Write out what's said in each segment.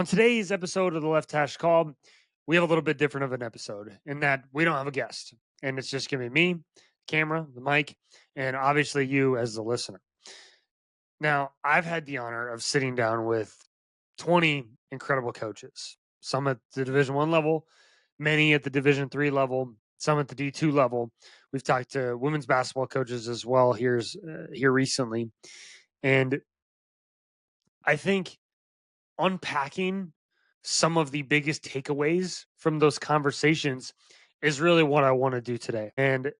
On today's episode of the Left Hash Call, we have a little bit different of an episode in that we don't have a guest, and it's just going to be me, camera, the mic, and obviously you as the listener. Now, I've had the honor of sitting down with 20 incredible coaches, some at the Division 1 level, many at the Division 3 level, some at the D2 level. We've talked to women's basketball coaches as well here recently. And I think unpacking some of the biggest takeaways from those conversations is really what I want to do today. And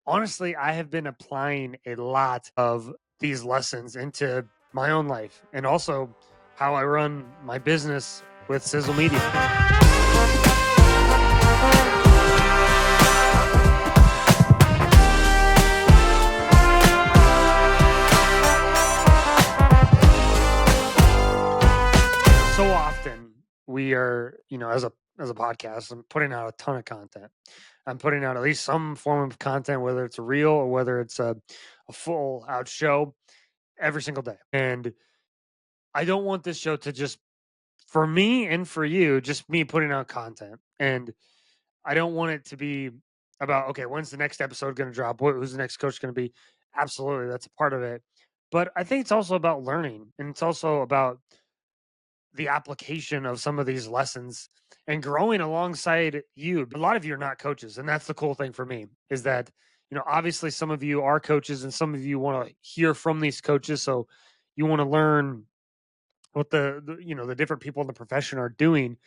honestly, I have been applying a lot of these lessons into my own life and also how I run my business with Sizzle Media. So often we are, as a podcast, I'm putting out a ton of content. I'm putting out at least some form of content, whether it's a reel or whether it's a full out show every single day. And I don't want this show to just, for me and for you, just me putting out content. And I don't want it to be about, okay, when's the next episode going to drop? Who's the next coach going to be? Absolutely. That's a part of it. But I think it's also about learning, and it's also about the application of some of these lessons and growing alongside you. A lot of you are not coaches, and that's the cool thing for me is that, obviously some of you are coaches and some of you want to hear from these coaches, so you want to learn what the different people in the profession are doing.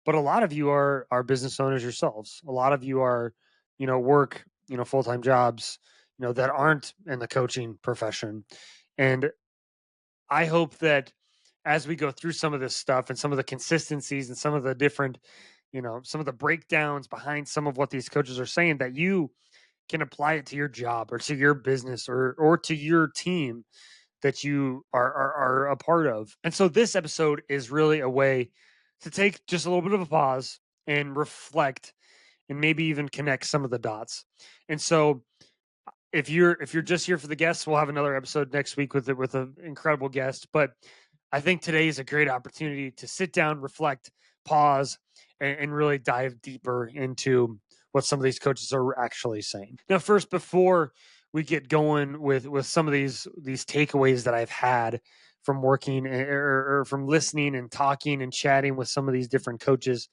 But a lot of you are business owners yourselves. A lot of you are, work, full-time jobs, that aren't in the coaching profession. And I hope that as we go through some of this stuff and some of the consistencies and some of the different, some of the breakdowns behind some of what these coaches are saying, that you can apply it to your job or to your business or to your team that you are a part of. And so this episode is really a way to take just a little bit of a pause and reflect and maybe even connect some of the dots. And so if you're just here for the guests, we'll have another episode next week with an incredible guest. But I think today is a great opportunity to sit down, reflect, pause, and really dive deeper into what some of these coaches are actually saying. Now, first, before we get going with some of these takeaways that I've had from working or from listening and talking and chatting with some of these different coaches,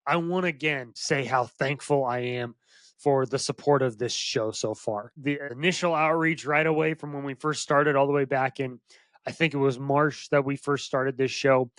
I want to again say how thankful I am for the support of this show so far. The initial outreach right away from when we first started, all the way back in, I think it was March that we first started this show.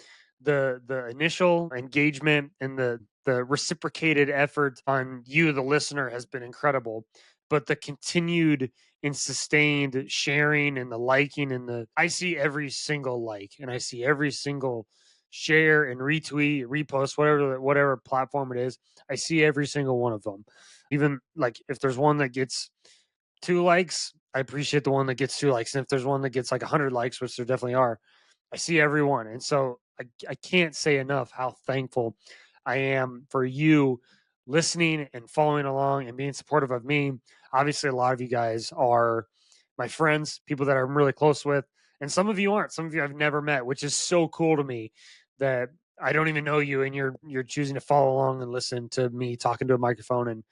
The initial engagement and the reciprocated effort on you, the listener, has been incredible. But the continued and sustained sharing and the liking and I see every single like and I see every single share and retweet, repost, whatever platform it is. I see every single one of them. Even like if there's one that gets 2 likes, I appreciate the one that gets 2 likes. And if there's one that gets like 100 likes, which there definitely are, I see everyone. And so I can't say enough how thankful I am for you listening and following along and being supportive of me. Obviously, a lot of you guys are my friends, people that I'm really close with. And some of you aren't. Some of you I've never met, which is so cool to me that I don't even know you and you're choosing to follow along and listen to me talking to a microphone and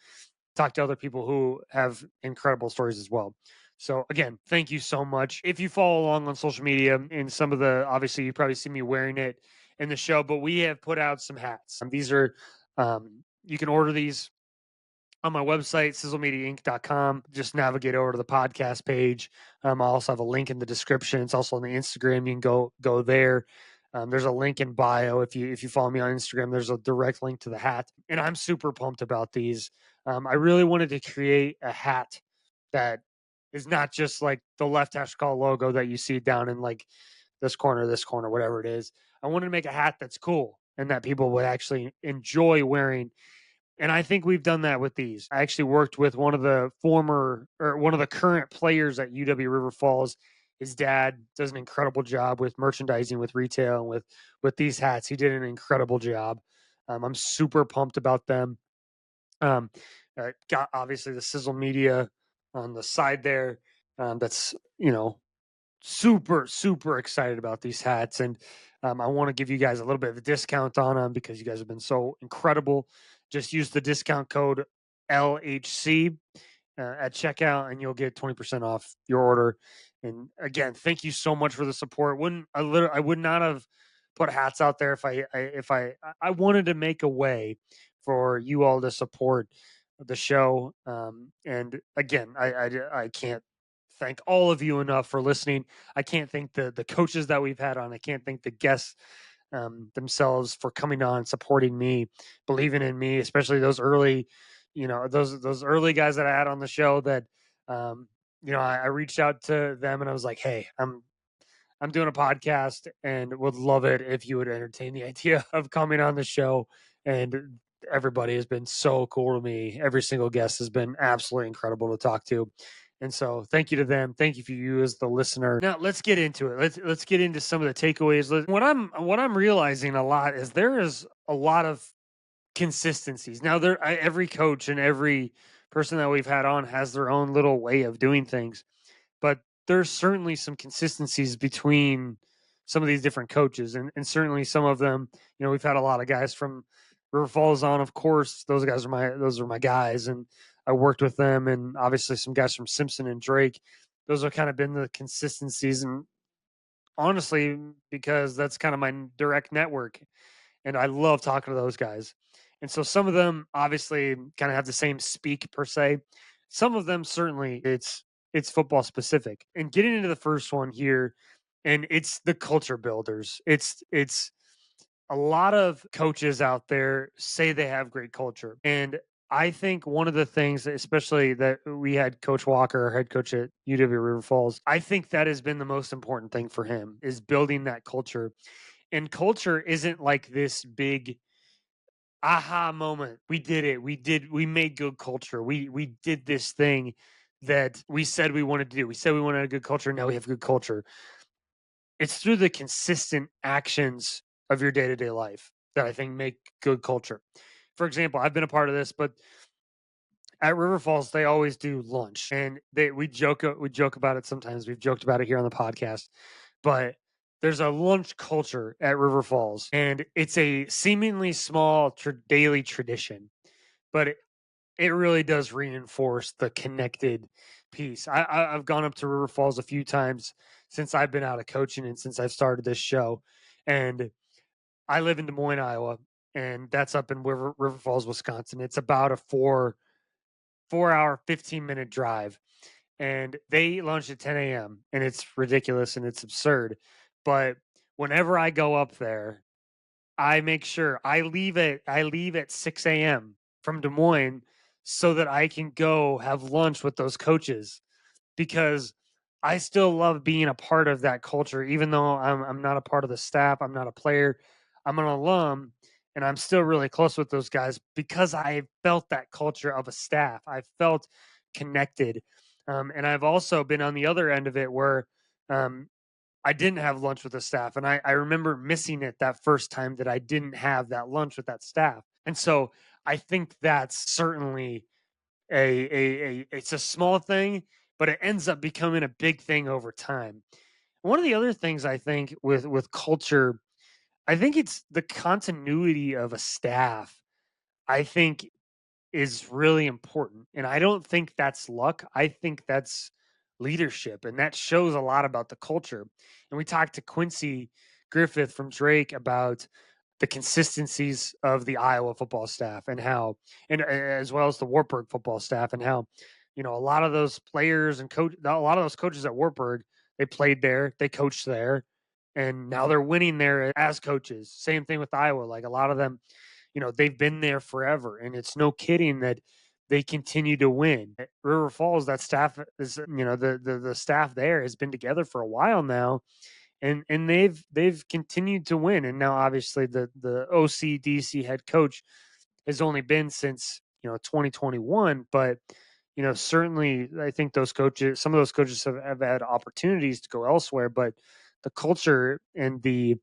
talk to other people who have incredible stories as well. So again, thank you so much. If you follow along on social media and some of obviously you probably see me wearing it in the show, but we have put out some hats. These are, you can order these on my website, sizzlemediainc.com. Just navigate over to the podcast page. I also have a link in the description. It's also on the Instagram. You can go there. There's a link in bio. If you follow me on Instagram, there's a direct link to the hat. And I'm super pumped about these. I really wanted to create a hat that is not just like the Left Hash Call logo that you see down in like this corner, whatever it is. I wanted to make a hat that's cool and that people would actually enjoy wearing. And I think we've done that with these. I actually worked with one of the current players at UW River Falls. His dad does an incredible job with merchandising, with retail, and with these hats. He did an incredible job. I'm super pumped about them. Got obviously the Sizzle Media on the side there. That's super, super excited about these hats. And I want to give you guys a little bit of a discount on them because you guys have been so incredible. Just use the discount code LHC at checkout and you'll get 20% off your order. And again, thank you so much for the support. I would not have put hats out there if I wanted to make a way for you all to support the show. And again, I can't thank all of you enough for listening. I can't thank the coaches that we've had on. I can't thank the guests themselves for coming on, supporting me, believing in me, especially those early, those early guys that I had on the show that, I reached out to them and I was like, hey, I'm doing a podcast and would love it if you would entertain the idea of coming on the show. And everybody has been so cool to me. Every single guest has been absolutely incredible to talk to. And so thank you to them. Thank you for you as the listener. Now let's get into it. Let's get into some of the takeaways. What I'm realizing a lot is there is a lot of consistencies. Now every coach and every person that we've had on has their own little way of doing things, but there's certainly some consistencies between some of these different coaches, and certainly some of them. We've had a lot of guys from River Falls on, of course. Those are my guys, and I worked with them, and obviously some guys from Simpson and Drake. Those have kind of been the consistencies, and honestly, because that's kind of my direct network, and I love talking to those guys. And so some of them obviously kind of have the same speak per se. Some of them certainly it's football specific. And getting into the first one here, and it's the culture builders. It's a lot of coaches out there say they have great culture. And I think one of the things, especially that we had Coach Walker, our head coach at UW River Falls, I think that has been the most important thing for him is building that culture. And culture isn't like this big aha moment. We did it. We made good culture. We did this thing that we said we wanted to do. We said we wanted a good culture. Now we have good culture. It's through the consistent actions of your day-to-day life that I think make good culture. For example, I've been a part of this, but at River Falls, they always do lunch, and we joke about it sometimes. We've joked about it here on the podcast, but there's a lunch culture at River Falls, and it's a seemingly small daily tradition, but it really does reinforce the connected piece. I've gone up to River Falls a few times since I've been out of coaching and since I've started this show, and I live in Des Moines, Iowa, and that's up in River Falls, Wisconsin. It's about a 4 hour, 15-minute drive. And they lunch at 10 a.m. and it's ridiculous and it's absurd. But whenever I go up there, I make sure I leave at 6 a.m. from Des Moines so that I can go have lunch with those coaches because I still love being a part of that culture, even though I'm not a part of the staff. I'm not a player. I'm an alum, and I'm still really close with those guys because I felt that culture of a staff. I felt connected, and I've also been on the other end of it where um, I didn't have lunch with the staff, and I remember missing it that first time that I didn't have that lunch with that staff, and so I think that's certainly it's a small thing, but it ends up becoming a big thing over time. One of the other things I think with culture, I think it's the continuity of a staff. I think is really important. And I don't think that's luck. I think that's leadership. And that shows a lot about the culture. And we talked to Quincy Griffith from Drake about the consistencies of the Iowa football staff and how, and as well as the Wartburg football staff, and how, a lot of those players and a lot of those coaches at Wartburg, they played there, they coached there, and now they're winning there as coaches. Same thing with Iowa. Like a lot of them, they've been there forever, and it's no kidding that they continue to win. At River Falls, that staff is, the staff there has been together for a while now, and they've continued to win. And now, obviously, the OCDC head coach has only been since 2021, but certainly I think some of those coaches have had opportunities to go elsewhere, but the culture and the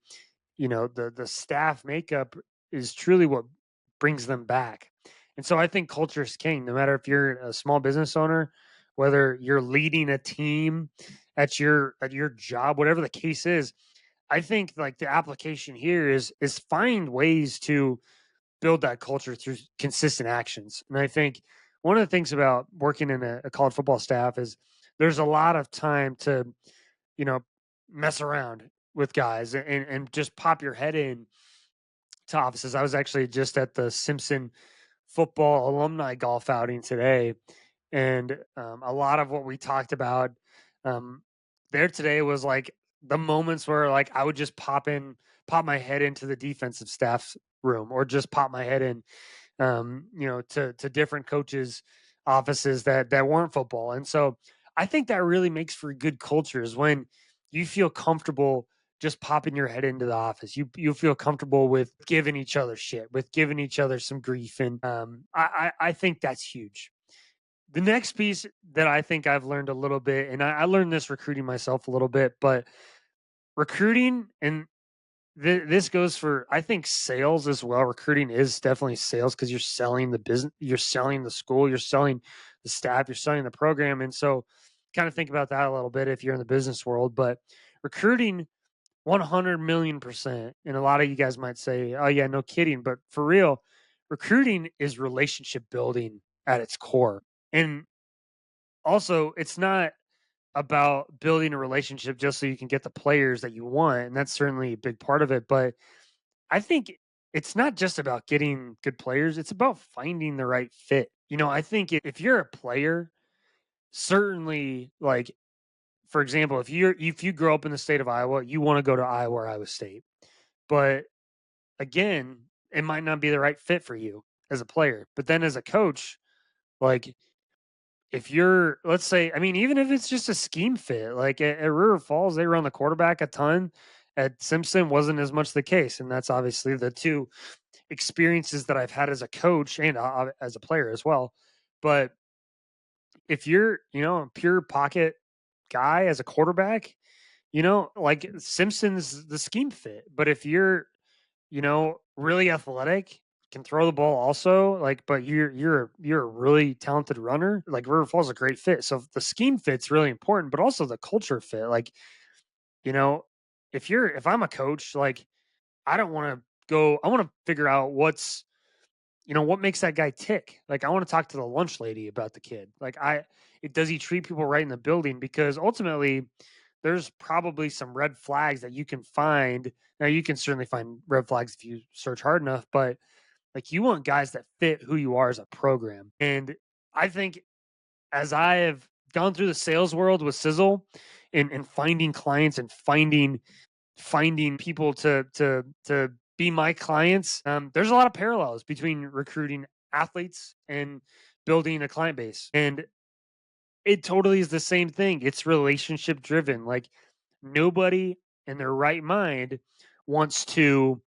staff makeup is truly what brings them back. And so I think culture is king, no matter if you're a small business owner, whether you're leading a team at your job, whatever the case is. I think like the application here is find ways to build that culture through consistent actions. And I think one of the things about working in a college football staff is there's a lot of time to, you know, mess around with guys and just pop your head in to offices. I was actually just at the Simpson football alumni golf outing today, and a lot of what we talked about um, there today was like the moments where like I would just pop my head into the defensive staff's room, or just pop my head in, to different coaches' offices that weren't football. And so I think that really makes for good cultures when you feel comfortable just popping your head into the office. You feel comfortable with giving each other shit, with giving each other some grief, and I think that's huge. The next piece that I think I've learned a little bit, and I learned this recruiting myself a little bit, but recruiting and this goes for, I think, sales as well. Recruiting is definitely sales because you're selling the business, you're selling the school, you're selling the staff, you're selling the program. And so kind of think about that a little bit if you're in the business world. But recruiting 100 million%. And a lot of you guys might say, oh, yeah, no kidding. But for real, recruiting is relationship building at its core. And also, it's not about building a relationship just so you can get the players that you want. And that's certainly a big part of it. But I think it's not just about getting good players, it's about finding the right fit. I think if you're a player, certainly, like, for example, if you grow up in the state of Iowa, you want to go to Iowa or Iowa State. But again, it might not be the right fit for you as a player. But then as a coach, like, if you're, let's say, I mean, even if it's just a scheme fit, like at River Falls, they run the quarterback a ton. At Simpson wasn't as much the case. And that's obviously the two experiences that I've had as a coach and as a player as well. But if you're, a pure pocket guy as a quarterback, like Simpson's the scheme fit. But if you're, really athletic, can throw the ball also, like, but you're a really talented runner, like River Falls is a great fit. So the scheme fit's really important, but also the culture fit. Like, you know, if I'm a coach, like I don't want to I want to figure out what makes that guy tick. Like I want to talk to the lunch lady about the kid. Like does he treat people right in the building? Because ultimately there's probably some red flags that you can find. Now you can certainly find red flags if you search hard enough, but like you want guys that fit who you are as a program. And I think as I have gone through the sales world with Sizzle and finding clients and finding people to be my clients, there's a lot of parallels between recruiting athletes and building a client base. And it totally is the same thing. It's relationship driven. Like nobody in their right mind wants to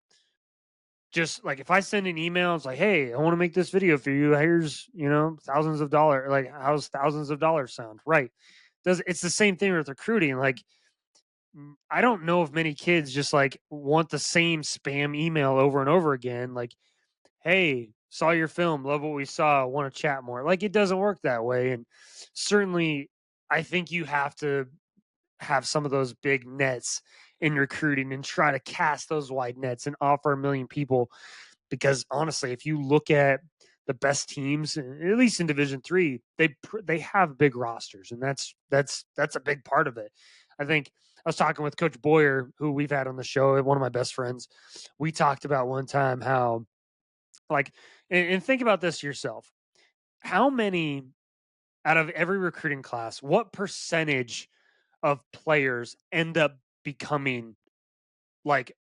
just, like, if I send an email, it's like, hey, I want to make this video for you. Here's, thousands of dollars. Like, how's thousands of dollars sound? Right. It's the same thing with recruiting. Like, I don't know if many kids just like want the same spam email over and over again. Like, hey, saw your film, love what we saw, want to chat more. Like, it doesn't work that way. And certainly, I think you have to have some of those big nets in recruiting and try to cast those wide nets and offer a million people. Because honestly, if you look at the best teams, at least in Division 3, they have big rosters, and that's a big part of it. I think I was talking with Coach Boyer, who we've had on the show, one of my best friends. We talked about one time how, like, and think about this yourself. How many out of every recruiting class, what percentage of players end up becoming like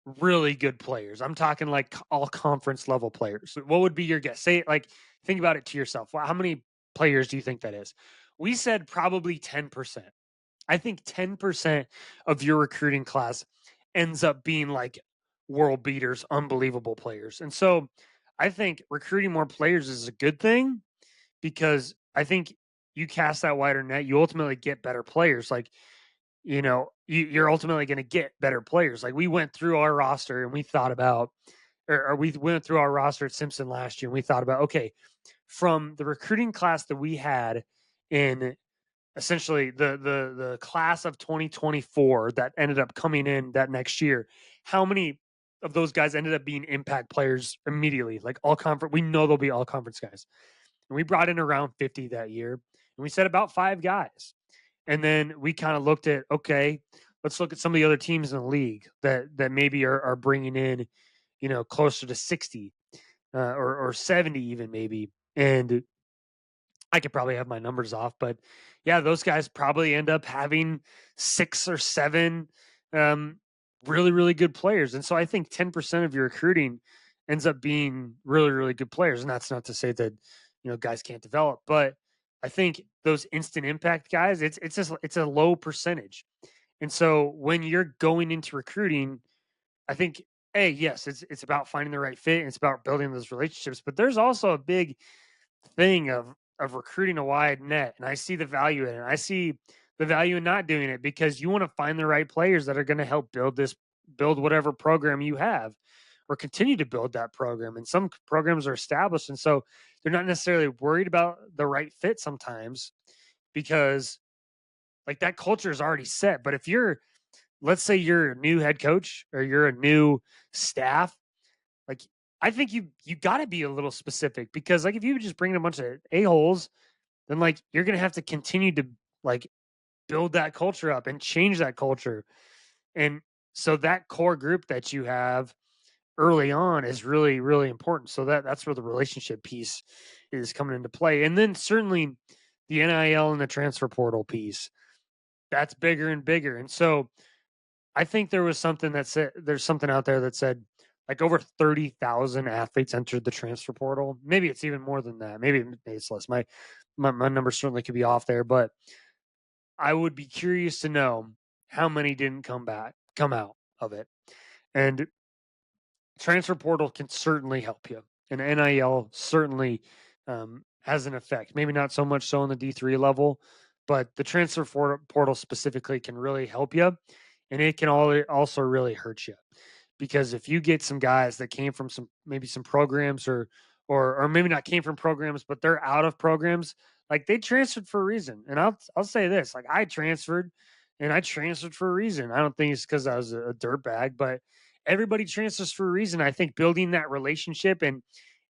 really good players? I'm talking like all conference level players. What would be your guess? Say it, like, think about it to yourself. How many players do you think that is? We said probably 10%. I think 10% of your recruiting class ends up being like world beaters, unbelievable players. And so I think recruiting more players is a good thing because I think you cast that wider net, you ultimately get better players. Like, you're ultimately going to get better players. Like we went through our roster and we thought about, or we went through our roster at Simpson last year and we thought about, okay, from the recruiting class that we had in essentially the class of 2024 that ended up coming in that next year, how many of those guys ended up being impact players immediately, like all conference? We know they'll be all conference guys, and we brought in around 50 that year, and we said about 5 guys, and then we kind of looked at, okay, let's look at some of the other teams in the league that maybe are bringing in, closer to 60 or 70 even maybe, and I could probably have my numbers off, but yeah, those guys probably end up having 6 or 7 um, really, really good players. And so I think 10% of your recruiting ends up being really, really good players. And that's not to say that, guys can't develop, but I think those instant impact guys, it's a low percentage. And so when you're going into recruiting, I think, yes, it's about finding the right fit and it's about building those relationships, but there's also a big thing of recruiting a wide net, and I see the value in it. I see the value in not doing it because you want to find the right players that are going to help build whatever program you have or continue to build that program. And some programs are established, and so they're not necessarily worried about the right fit sometimes because like that culture is already set. But if you're, let's say you're a new head coach or you're a new staff, like I think you got to be a little specific because like if you just bring in a bunch of a-holes, then like you're going to have to continue to like build that culture up and change that culture. And so that core group that you have early on is really, really important. So that's where the relationship piece is coming into play. And then certainly the NIL and the transfer portal piece, that's bigger and bigger. And so I think there was something that said there's something out there that said like over 30,000 athletes entered the transfer portal. Maybe it's even more than that. Maybe it's less. My number certainly could be off there, but I would be curious to know how many didn't come out of it. And transfer portal can certainly help you, and NIL certainly has an effect. Maybe not so much so on the D3 level, but the transfer portal specifically can really help you, and it can also really hurt you because if you get some guys that came from some programs or maybe not came from programs, but they're out of programs, like they transferred for a reason. And I'll say this, like I transferred and I transferred for a reason. I don't think it's because I was a dirtbag, but everybody transfers for a reason. I think building that relationship and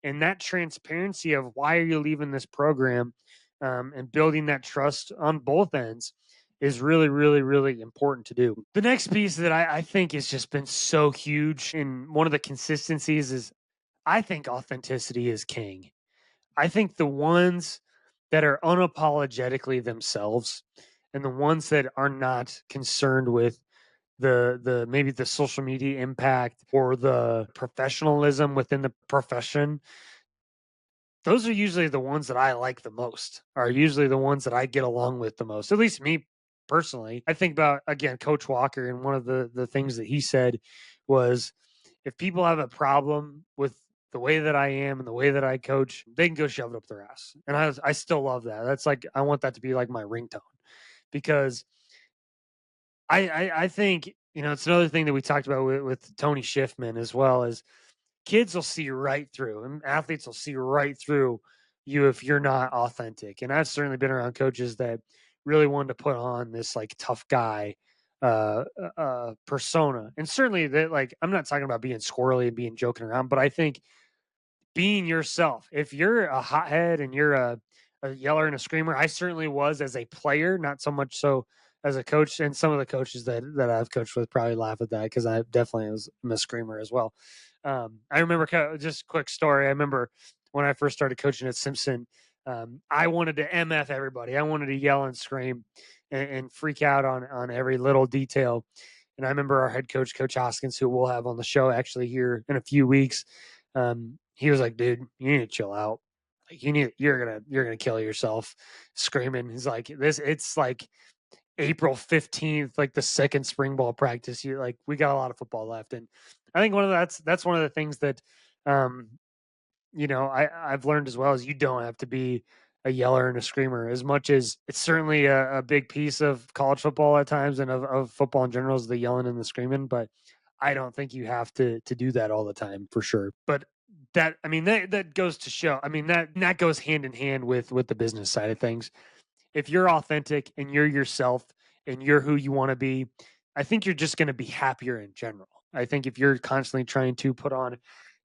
that transparency of why are you leaving this program, and building that trust on both ends is really, really, really important to do. The next piece that I think has just been so huge and one of the consistencies is I think authenticity is king. I think the ones that are unapologetically themselves and the ones that are not concerned with the maybe the social media impact or the professionalism within the profession, those are usually the ones that I like the most, are usually the ones that I get along with the most, at least me personally. I think about, again, Coach Walker, and one of the things that he said was if people have a problem with the way that I am and the way that I coach, they can go shove it up their ass. And I still love that. That's like, I want that to be like my ringtone because I think, it's another thing that we talked about with Tony Schiffman as well, is kids will see right through and athletes will see right through you if you're not authentic. And I've certainly been around coaches that really wanted to put on this like tough guy persona. And certainly that, like, I'm not talking about being squirrely and being joking around, but I think being yourself. If you're a hothead and you're a yeller and a screamer, I certainly was as a player, not so much so as a coach. And some of the coaches that I've coached with probably laugh at that because I definitely was a screamer as well. I remember just a quick story. I remember when I first started coaching at Simpson, I wanted to MF everybody. I wanted to yell and scream and freak out on every little detail. And I remember our head coach, Coach Hoskins, who we'll have on the show actually here in a few weeks. He was like, "Dude, you need to chill out. Like, you're gonna kill yourself screaming." He's like, it's like April 15th, like the second spring ball practice. You like, we got a lot of football left, and I think that's one of the things that, um, I've learned as well is you don't have to be a yeller and a screamer as much as it's certainly a big piece of college football at times and of football in general is the yelling and the screaming, but I don't think you have to do that all the time for sure. But that goes to show, that goes hand in hand with the business side of things. if you're authentic and you're yourself and you're who you want to be, I think you're just going to be happier in general. I think if you're constantly trying to put on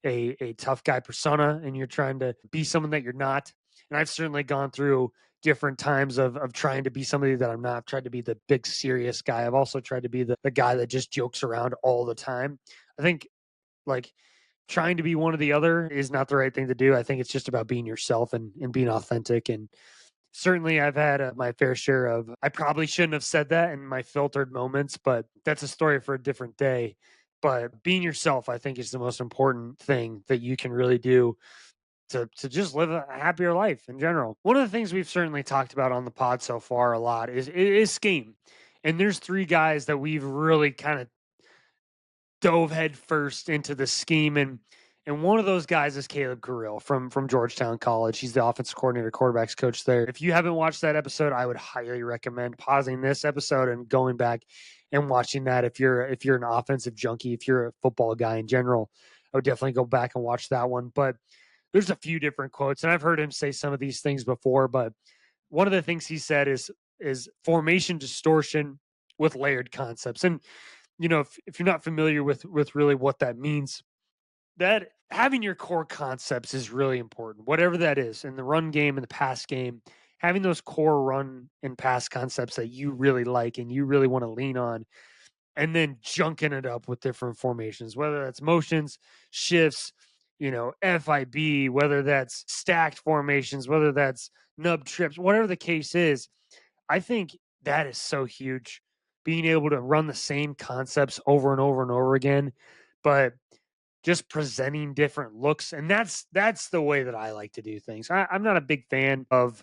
a tough guy persona and you're trying to be someone that you're not, and I've certainly gone through different times of trying to be somebody that I'm not. I've tried to be the big serious guy. I've also tried to be the guy that just jokes around all the time. I think like trying to be one or the other is not the right thing to do. I think it's just about being yourself and being authentic. And certainly I've had my fair share of, I probably shouldn't have said that in my filtered moments, but that's a story for a different day. But being yourself, I think, is the most important thing that you can really do to just live a happier life in general. One of the things we've certainly talked about on the pod so far a lot is scheme. And there's three guys that we've really kind of dove head first into the scheme, and one of those guys is Caleb Carrill from Georgetown College. He's the offensive coordinator, quarterbacks coach there. If you haven't watched that episode, I would highly recommend pausing this episode and going back and watching that. If you're an offensive junkie, if you're a football guy in general, I would definitely go back and watch that one. But there's a few different quotes, and I've heard him say some of these things before, but one of the things he said is formation distortion with layered concepts. And if you're not familiar with really what that means, that having your core concepts is really important, whatever that is, in the run game and the pass game. Having those core run and pass concepts that you really like and you really want to lean on, and then junking it up with different formations, whether that's motions, shifts, FIB, whether that's stacked formations, whether that's nub trips, whatever the case is. I think that is so huge. Being able to run the same concepts over and over and over again, but just presenting different looks. And that's the way that I like to do things. I'm not a big fan of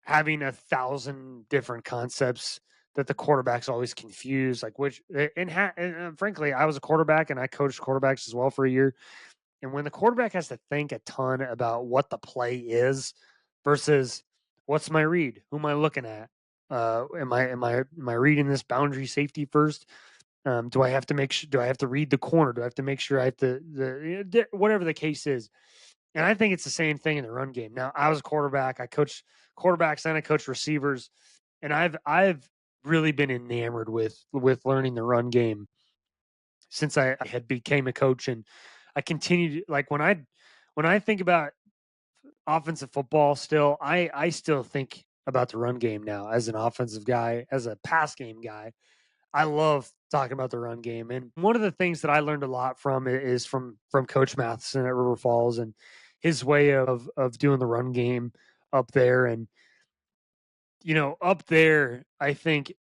having 1,000 different concepts that the quarterbacks always confuse, like which and frankly, I was a quarterback and I coached quarterbacks as well for a year. And when the quarterback has to think a ton about what the play is versus what's my read, who am I looking at? Am I reading this boundary safety first? Do I have to do I have to read the corner? Do I have to make sure I have whatever the case is? And I think it's the same thing in the run game. Now, I was a quarterback. I coached quarterbacks and I coached receivers, and I've really been enamored with learning the run game since I had became a coach, and I continued like when I think about offensive football still, I still think about the run game now as an offensive guy, as a pass game guy. I love talking about the run game. And one of the things that I learned a lot from is from Coach Matheson at River Falls and his way of doing the run game up there. And up there, I think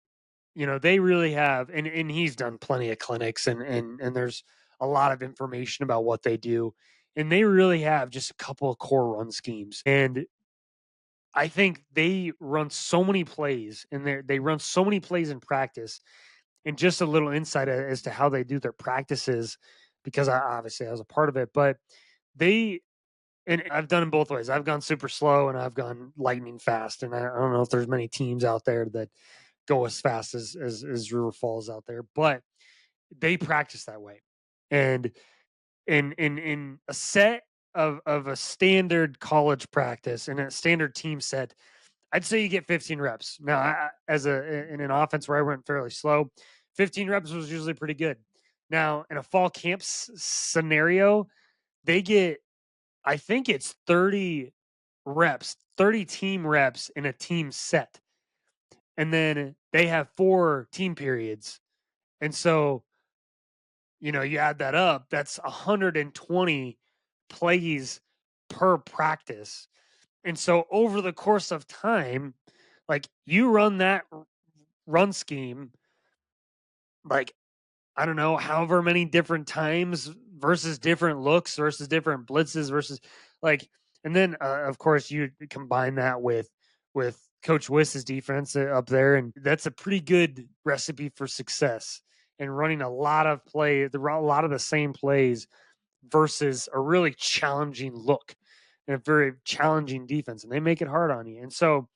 they really have, and he's done plenty of clinics, and there's a lot of information about what they do, and they really have just a couple of core run schemes. And I think they run so many plays, and they run so many plays in practice. And just a little insight as to how they do their practices, because obviously I was a part of it, but they, and I've done them both ways. I've gone super slow and I've gone lightning fast. And I don't know if there's many teams out there that go as fast as River Falls out there, but they practice that way. And in a set of a standard college practice and a standard team set, I'd say you get 15 reps. Now, in an offense where I went fairly slow, 15 reps was usually pretty good. Now, in a fall camp scenario, they get, I think it's 30 reps, 30 team reps in a team set. And then they have 4 team periods. And so, you add that up, that's 120 plays per practice. And so over the course of time, like you run that run scheme, like, I don't know, however many different times versus different looks versus different blitzes versus like, and then of course you combine that with Coach Wiss's defense up there, and that's a pretty good recipe for success. And running a lot of a lot of the same plays versus a really challenging look and a very challenging defense, and they make it hard on you. And so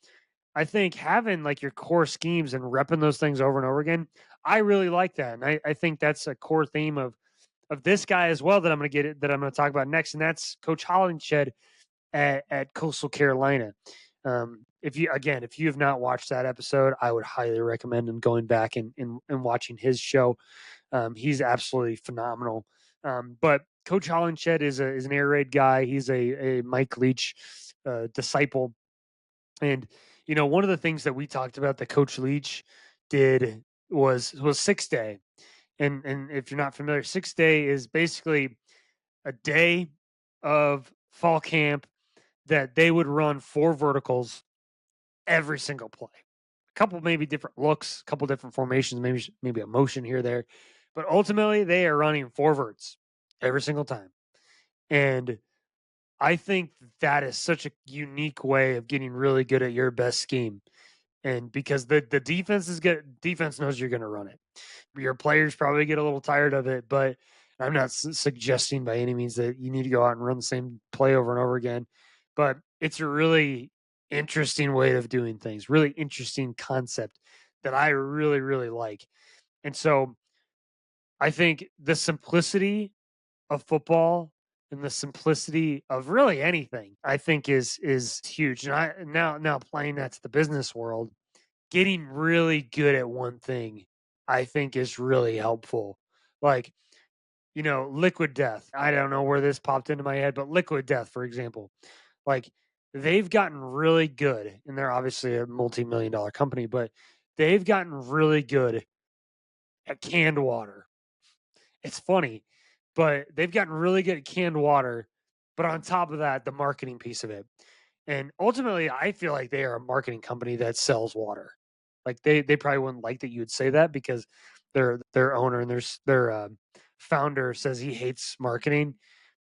I think having like your core schemes and repping those things over and over again, I really like that. And I think that's a core theme of this guy as well that I'm going to talk about next. And that's Coach Hollingshed at Coastal Carolina. If you have not watched that episode, I would highly recommend him going back and watching his show. He's absolutely phenomenal. But Coach Hollenshed is an air raid guy. He's a Mike Leach disciple, and one of the things that we talked about that Coach Leach did was 6 day. And if you're not familiar, 6 day is basically a day of fall camp that they would run 4 verticals every single play. A couple maybe different looks, a couple different formations, maybe a motion here or there, but ultimately they are running 4 verts every single time. And I think that is such a unique way of getting really good at your best scheme. And because the defense knows you're going to run it. Your players probably get a little tired of it, but I'm not suggesting by any means that you need to go out and run the same play over and over again. But it's a really interesting way of doing things, really interesting concept that I really, really like. And so I think the simplicity of football and the simplicity of really anything, I think is huge. And I now applying that to the business world, getting really good at one thing, I think is really helpful. Like, Liquid Death. I don't know where this popped into my head, but Liquid Death, for example, like they've gotten really good, and they're obviously a multi-million dollar company, but they've gotten really good at canned water. It's funny, but they've gotten really good at canned water. But on top of that, the marketing piece of it. And ultimately, I feel like they are a marketing company that sells water. Like they probably wouldn't like that you would say that because their owner and their founder says he hates marketing,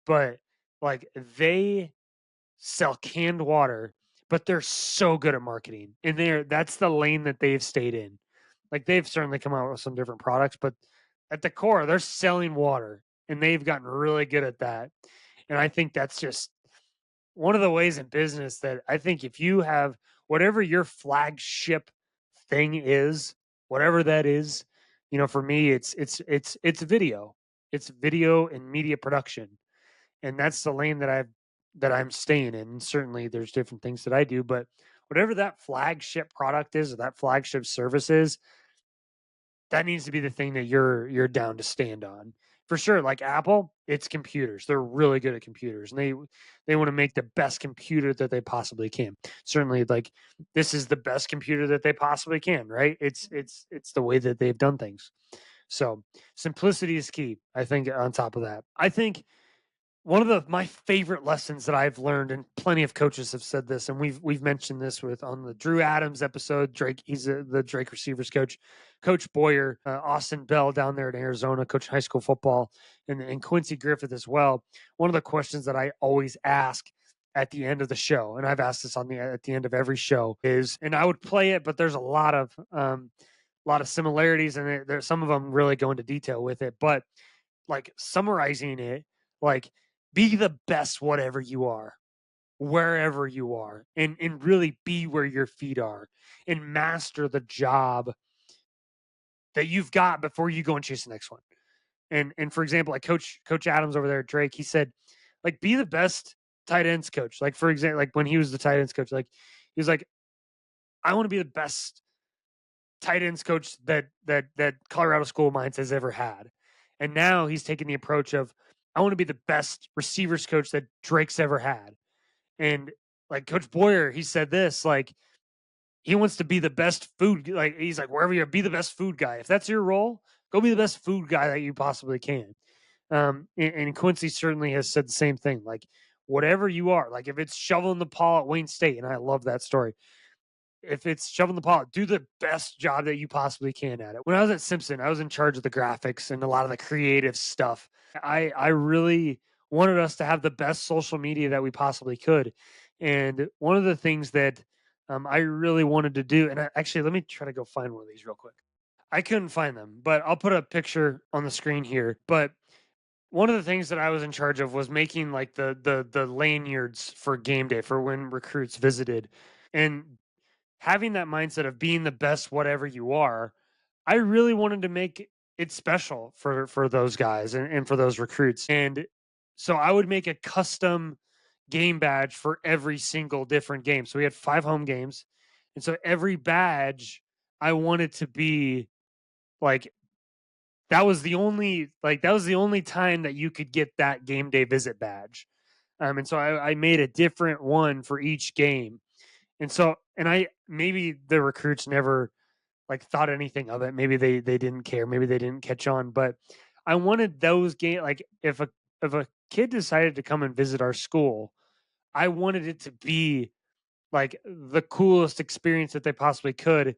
but like they sell canned water, but they're so good at marketing, and that's the lane that they've stayed in. Like they've certainly come out with some different products, but at the core, they're selling water, and they've gotten really good at that. And I think that's just one of the ways in business that I think if you have whatever your flagship thing is, whatever that is, for me, it's video. It's video and media production, and that's the lane that I'm staying in. And certainly, there's different things that I do, but whatever that flagship product is or that flagship service is, that needs to be the thing that you're down to stand on. For sure, like Apple, it's computers. They're really good at computers, and they want to make the best computer that they possibly can. Certainly, like this is the best computer that they possibly can, right? It's the way that they've done things. So simplicity is key. I think on top of that, I think one of my favorite lessons that I've learned, and plenty of coaches have said this, and we've mentioned this with on the Drew Adams episode. Drake, he's the Drake receivers coach, Coach Boyer, Austin Bell down there in Arizona, coach high school football, and Quincy Griffith as well. One of the questions that I always ask at the end of the show, and I've asked this at the end of every show, is, and I would play it, but there's a lot of similarities, and there's some of them really go into detail with it, but like summarizing it, like be the best whatever you are, wherever you are, and really be where your feet are and master the job that you've got before you go and chase the next one. And for example, like Coach Adams over there at Drake, he said, like, be the best tight ends coach. Like, for example, like when he was the tight ends coach, like he was like, I want to be the best tight ends coach that Colorado School of Mines has ever had. And now he's taking the approach of, I want to be the best receivers coach that Drake's ever had. And like Coach Boyer, he said this, like he wants to be the best food. Like he's like, wherever you're, be the best food guy. If that's your role, go be the best food guy that you possibly can. And Quincy certainly has said the same thing. Like whatever you are, like if it's shoveling the paw at Wayne State, and I love that story. If it's shoving the paw, do the best job that you possibly can at it. When I was at Simpson, I was in charge of the graphics and a lot of the creative stuff. I really wanted us to have the best social media that we possibly could. And one of the things that I really wanted to do, and actually, let me try to go find one of these real quick. I couldn't find them, but I'll put a picture on the screen here. But one of the things that I was in charge of was making like the lanyards for game day for when recruits visited. And having that mindset of being the best whatever you are, I really wanted to make it special for those guys and for those recruits. And so I would make a custom game badge for every single different game. So we had 5 home games. And so every badge I wanted to be like that was the only time that you could get that game day visit badge. And so I made a different one for each game. And so and I maybe the recruits never like thought anything of it. Maybe they didn't care. Maybe they didn't catch on. But I wanted those game like if a kid decided to come and visit our school, I wanted it to be like the coolest experience that they possibly could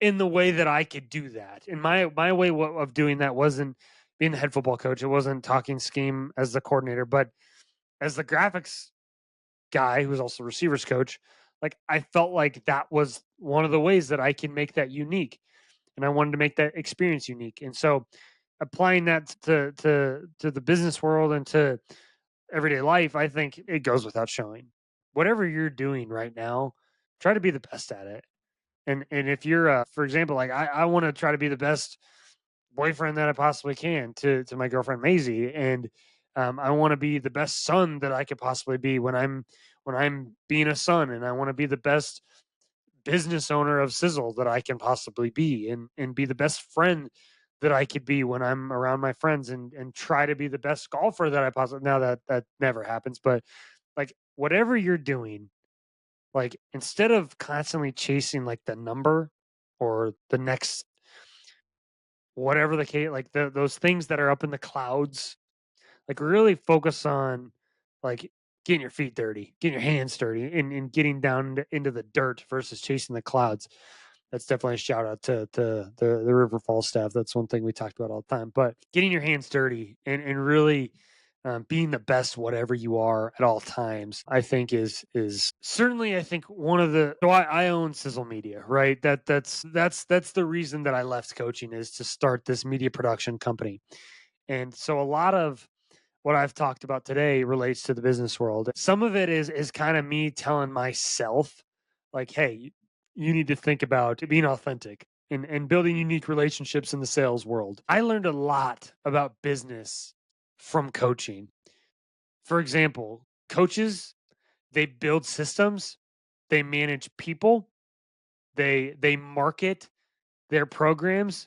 in the way that I could do that. And my way of doing that wasn't being the head football coach. It wasn't talking scheme as the coordinator, but as the graphics guy who was also receivers coach, like I felt like that was one of the ways that I can make that unique. And I wanted to make that experience unique. And so applying that to the business world and to everyday life, I think it goes without showing. Whatever you're doing right now, try to be the best at it. And if you're for example, like I want to try to be the best boyfriend that I possibly can to my girlfriend Maisie, and I want to be the best son that I could possibly be when I'm being a son, and I want to be the best business owner of Sizzle that I can possibly be, and be the best friend that I could be when I'm around my friends, and try to be the best golfer that I possibly. Now that never happens, but like whatever you're doing, like instead of constantly chasing like the number or the next whatever the case, like those things that are up in the clouds, like really focus on like getting your feet dirty, getting your hands dirty, and getting down into the dirt versus chasing the clouds. That's definitely a shout out to the River Falls staff. That's one thing we talked about all the time. But getting your hands dirty and really being the best whatever you are at all times, I think is certainly I think one of the. So I own Sizzle Media, right? That's the reason that I left coaching is to start this media production company. And so a lot of what I've talked about today relates to the business world. Some of it is kind of me telling myself, like, hey, you need to think about being authentic and building unique relationships in the sales world. I learned a lot about business from coaching. For example, coaches, they build systems, they manage people, they market their programs,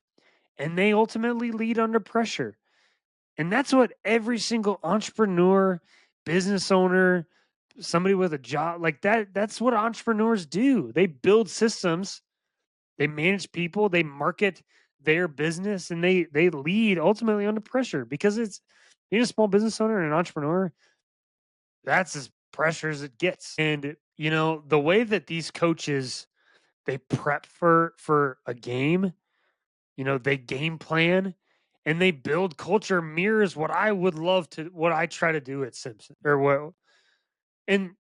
and they ultimately lead under pressure. And that's what every single entrepreneur, business owner, somebody with a job like that's what entrepreneurs do. They build systems, they manage people, they market their business, and they lead ultimately under pressure because it's being a small business owner and an entrepreneur, that's as pressure as it gets. And the way that these coaches they prep for a game, they game plan and they build culture mirrors what I would love to what I try to do at Simpson or what and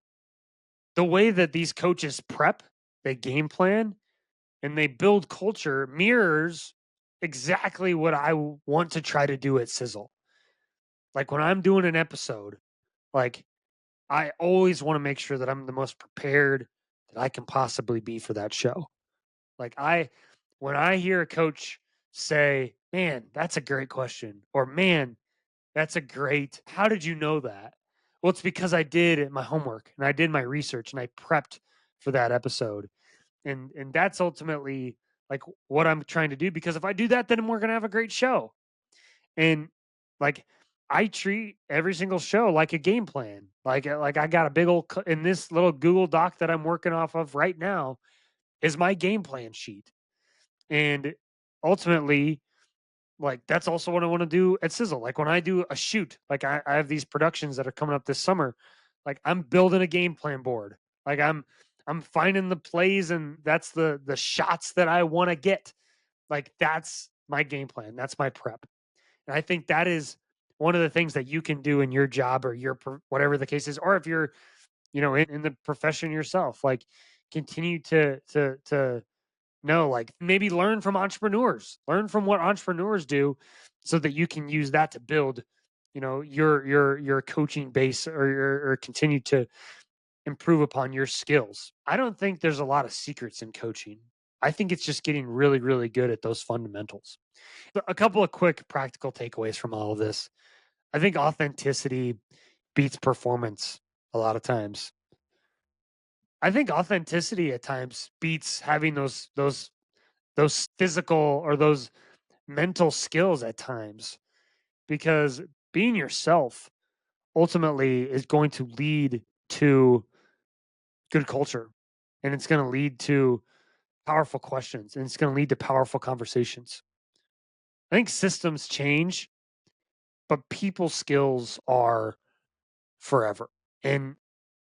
the way that these coaches prep, they game plan and they build culture mirrors exactly what I want to try to do at Sizzle. Like when I'm doing an episode, like I always want to make sure that I'm the most prepared that I can possibly be for that show. Like when I hear a coach say, "Man, that's a great question," or "Man, that's a great. How did you know that?" Well, it's because I did my homework and I did my research and I prepped for that episode. And that's ultimately like what I'm trying to do because if I do that, then we're gonna have a great show. And like I treat every single show like a game plan. Like I got a big old in this little Google Doc that I'm working off of right now is my game plan sheet. And ultimately, like that's also what I want to do at Sizzle. Like when I do a shoot, like I have these productions that are coming up this summer. Like I'm building a game plan board. Like I'm finding the plays and that's the shots that I want to get. Like that's my game plan. That's my prep. And I think that is one of the things that you can do in your job or your whatever the case is, or if you're in the profession yourself, like continue to no, like maybe learn from entrepreneurs, learn from what entrepreneurs do so that you can use that to build, your coaching base or continue to improve upon your skills. I don't think there's a lot of secrets in coaching. I think it's just getting really, really good at those fundamentals. A couple of quick practical takeaways from all of this. I think authenticity beats performance a lot of times. I think authenticity at times beats having those physical or those mental skills at times, because being yourself ultimately is going to lead to good culture, and it's going to lead to powerful questions, and it's going to lead to powerful conversations. I think systems change, but people skills are forever. And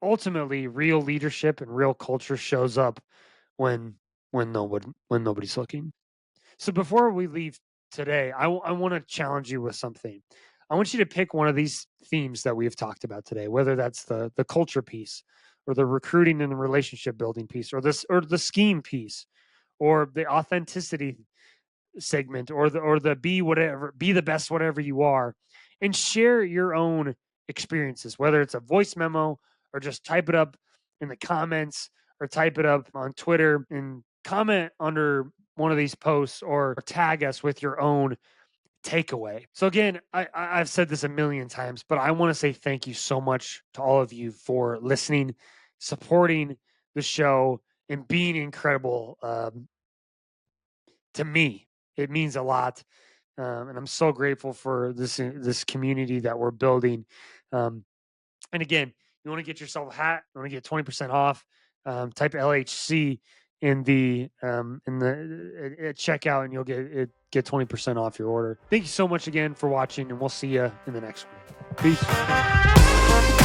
ultimately, real leadership and real culture shows up when nobody's looking. So before we leave today, I want to challenge you with something. I want you to pick one of these themes that we've talked about today, whether that's the culture piece, or the recruiting and the relationship building piece, or the scheme piece, or the authenticity segment, or the be the best whatever you are, and share your own experiences, whether it's a voice memo, or just type it up in the comments, or type it up on Twitter and comment under one of these posts, or tag us with your own takeaway. So again, I've said this a million times, but I want to say thank you so much to all of you for listening, supporting the show, and being incredible to me. It means a lot, and I'm so grateful for this community that we're building. And again, you want to get yourself a hat, you want to get 20% off. Type LHC in the at checkout, and you'll get 20% off your order. Thank you so much again for watching, and we'll see you in the next one. Peace.